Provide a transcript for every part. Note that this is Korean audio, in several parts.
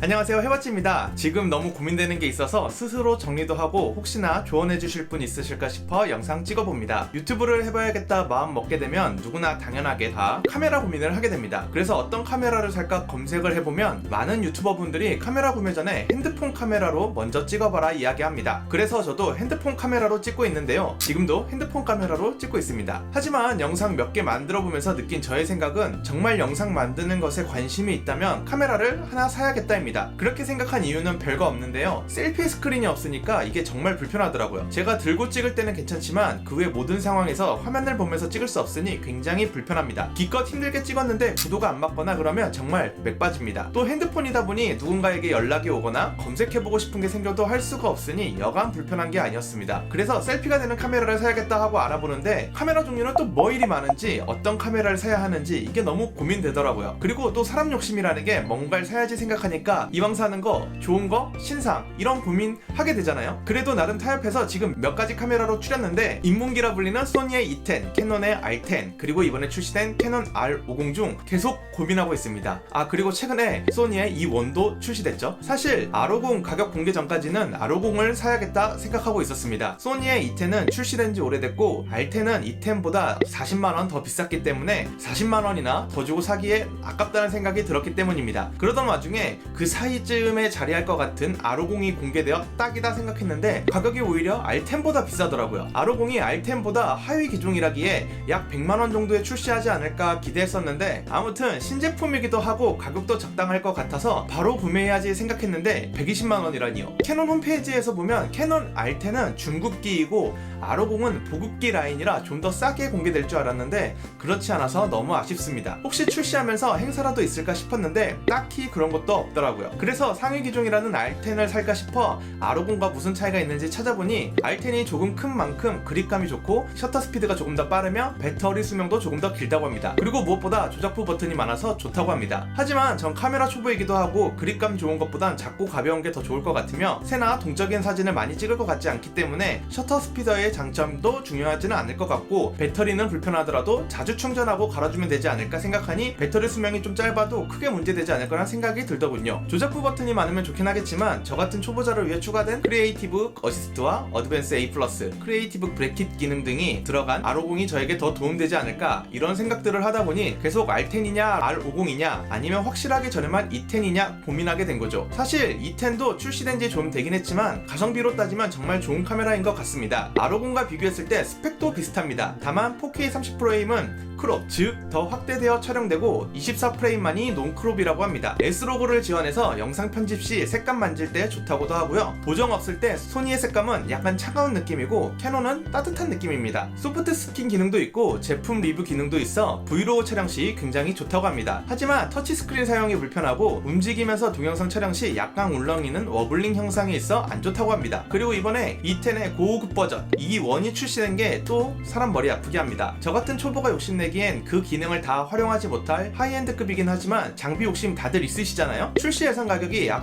안녕하세요, 해봤지입니다. 지금 너무 고민되는 게 있어서 스스로 정리도 하고 혹시나 조언해 주실 분 있으실까 싶어 영상 찍어봅니다. 유튜브를 해봐야겠다 마음 먹게 되면 누구나 당연하게 다 카메라 고민을 하게 됩니다. 그래서 어떤 카메라를 살까 검색을 해보면 많은 유튜버 분들이 카메라 구매 전에 핸드폰 카메라로 먼저 찍어봐라 이야기합니다. 그래서 저도 핸드폰 카메라로 찍고 있는데요, 지금도 핸드폰 카메라로 찍고 있습니다. 하지만 영상 몇 개 만들어 보면서 느낀 저의 생각은 정말 영상 만드는 것에 관심이 있다면 카메라를 하나 사야겠다입니다. 그렇게 생각한 이유는 별거 없는데요, 셀피 스크린이 없으니까 이게 정말 불편하더라고요. 제가 들고 찍을 때는 괜찮지만 그 외 모든 상황에서 화면을 보면서 찍을 수 없으니 굉장히 불편합니다. 기껏 힘들게 찍었는데 구도가 안 맞거나 그러면 정말 맥 빠집니다. 또 핸드폰이다 보니 누군가에게 연락이 오거나 검색해보고 싶은 게 생겨도 할 수가 없으니 여간 불편한 게 아니었습니다. 그래서 셀피가 되는 카메라를 사야겠다 하고 알아보는데 카메라 종류는 또 뭐 일이 많은지 어떤 카메라를 사야 하는지 이게 너무 고민되더라고요. 그리고 또 사람 욕심이라는 게 뭔가를 사야지 생각하니까 이왕 사는 거, 좋은 거, 신상 이런 고민 하게 되잖아요. 그래도 나름 타협해서 지금 몇 가지 카메라로 추렸는데 인문기라 불리는 소니의 E10, 캐논의 R10, 그리고 이번에 출시된 캐논 R50 중 계속 고민하고 있습니다. 그리고 최근에 소니의 E1도 출시됐죠. 사실 R50 가격 공개 전까지는 R50을 사야겠다 생각하고 있었습니다. 소니의 E10은 출시된 지 오래됐고 R10은 E10보다 40만원 더 비쌌기 때문에 40만원이나 더 주고 사기에 아깝다는 생각이 들었기 때문입니다. 그러던 와중에 그 사이쯤에 자리할 것 같은 R50이 공개되어 딱이다 생각했는데 가격이 오히려 R10보다 비싸더라고요. R50이 R10보다 하위 기종이라기에 약 100만원 정도에 출시하지 않을까 기대했었는데 아무튼 신제품이기도 하고 가격도 적당할 것 같아서 바로 구매해야지 생각했는데 120만원이라니요. 캐논 홈페이지에서 보면 캐논 R10은 중급기이고 R50은 보급기 라인이라 좀 더 싸게 공개될 줄 알았는데 그렇지 않아서 너무 아쉽습니다. 혹시 출시하면서 행사라도 있을까 싶었는데 딱히 그런 것도 없더라고요. 그래서 상위 기종이라는 R10을 살까 싶어 R50과 무슨 차이가 있는지 찾아보니 R10이 조금 큰 만큼 그립감이 좋고 셔터 스피드가 조금 더 빠르며 배터리 수명도 조금 더 길다고 합니다. 그리고 무엇보다 조작부 버튼이 많아서 좋다고 합니다. 하지만 전 카메라 초보이기도 하고 그립감 좋은 것보단 작고 가벼운 게 더 좋을 것 같으며 새나 동적인 사진을 많이 찍을 것 같지 않기 때문에 셔터 스피드의 장점도 중요하지는 않을 것 같고 배터리는 불편하더라도 자주 충전하고 갈아주면 되지 않을까 생각하니 배터리 수명이 좀 짧아도 크게 문제되지 않을 거란 생각이 들더군요. 조작부 버튼이 많으면 좋긴 하겠지만 저 같은 초보자를 위해 추가된 크리에이티브 어시스트와 어드밴스 A+, 크리에이티브 브래킷 기능 등이 들어간 R50이 저에게 더 도움되지 않을까 이런 생각들을 하다 보니 계속 R10이냐 R50이냐 아니면 확실하게 저렴한 E10이냐 고민하게 된 거죠. 사실 E10도 출시된 지 좀 되긴 했지만 가성비로 따지면 정말 좋은 카메라인 것 같습니다. R50과 비교했을 때 스펙도 비슷합니다. 다만 4K 30프레임은 크롭, 즉 더 확대되어 촬영되고 24프레임만이 논크롭이라고 합니다. S로고를 지원해서 영상 편집 시 색감 만질 때 좋다고도 하고요. 보정 없을 때 소니의 색감은 약간 차가운 느낌이고 캐논은 따뜻한 느낌입니다. 소프트 스킨 기능도 있고 제품 리뷰 기능도 있어 브이로그 촬영 시 굉장히 좋다고 합니다. 하지만 터치스크린 사용이 불편하고 움직이면서 동영상 촬영 시 약간 울렁이는 워블링 형상이 있어 안 좋다고 합니다. 그리고 이번에 E10의 고급 버전 E1이 출시된 게 또 사람 머리 아프게 합니다. 저 같은 초보가 욕심내기엔 그 기능을 다 활용하지 못할 하이엔드급이긴 하지만 장비 욕심 다들 있으시잖아요. 출시 예상 가격이 약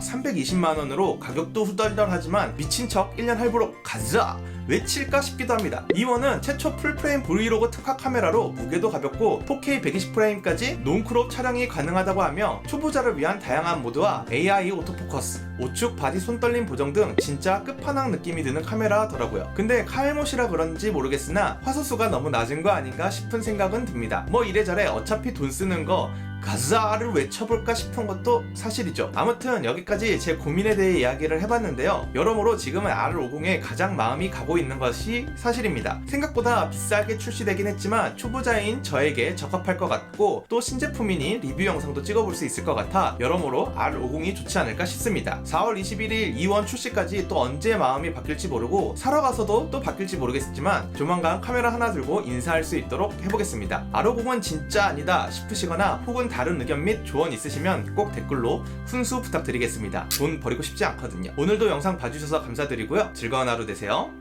320만원으로 가격도 후덜덜하지만 미친 척 1년 할부로 가자! 외칠까 싶기도 합니다. E1은 최초 풀프레임 브이로그 특화 카메라로 무게도 가볍고 4K 120프레임까지 논크롭 촬영이 가능하다고 하며 초보자를 위한 다양한 모드와 AI 오토포커스, 우측 바디 손떨림 보정 등 진짜 끝판왕 느낌이 드는 카메라더라고요. 근데 카알못이라 그런지 모르겠으나 화소수가 너무 낮은 거 아닌가 싶은 생각은 듭니다. 뭐 이래저래 어차피 돈 쓰는 거 가자를 외쳐볼까 싶은 것도 사실이죠. 아무튼 여기까지 제 고민에 대해 이야기를 해봤는데요, 여러모로 지금은 R50에 가장 마음이 가고 있는 것이 사실입니다. 생각보다 비싸게 출시되긴 했지만 초보자인 저에게 적합할 것 같고 또 신제품이니 리뷰 영상도 찍어볼 수 있을 것 같아 여러모로 R50이 좋지 않을까 싶습니다. 4월 21일 E1 출시까지 또 언제 마음이 바뀔지 모르고 사러 가서도 또 바뀔지 모르겠지만 조만간 카메라 하나 들고 인사할 수 있도록 해보겠습니다. R50은 진짜 아니다 싶으시거나 혹은 다른 의견 및 조언 있으시면 꼭 댓글로 훈수 부탁드리겠습니다. 돈 버리고 싶지 않거든요. 오늘도 영상 봐주셔서 감사드리고요. 즐거운 하루 되세요.